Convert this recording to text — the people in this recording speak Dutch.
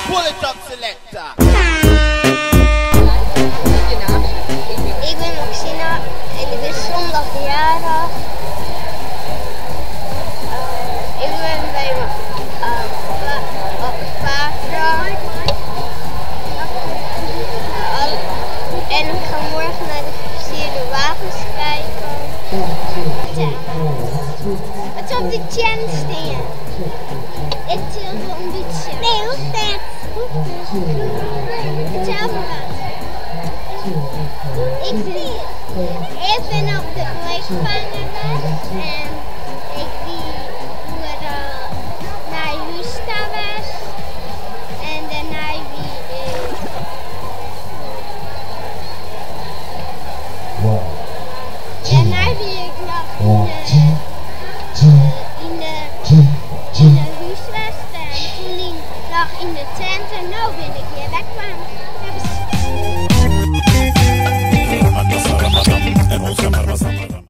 Pull it up, selector. Ik ben Maxina en ik ben zondag jarig. Ik ben bij mijn vader. En ik ga morgen naar de versierde wagens kijken. Wat is op de chance dingen? Ik tilde om de chance. Nee, hoe vet? Vertel me wat. Ik ben op de glijspangenweg en ik wie naar Justaweg en daarna wie ik nog in de huiswest en toen lag in de tent en nu ben ik weer wegkwam.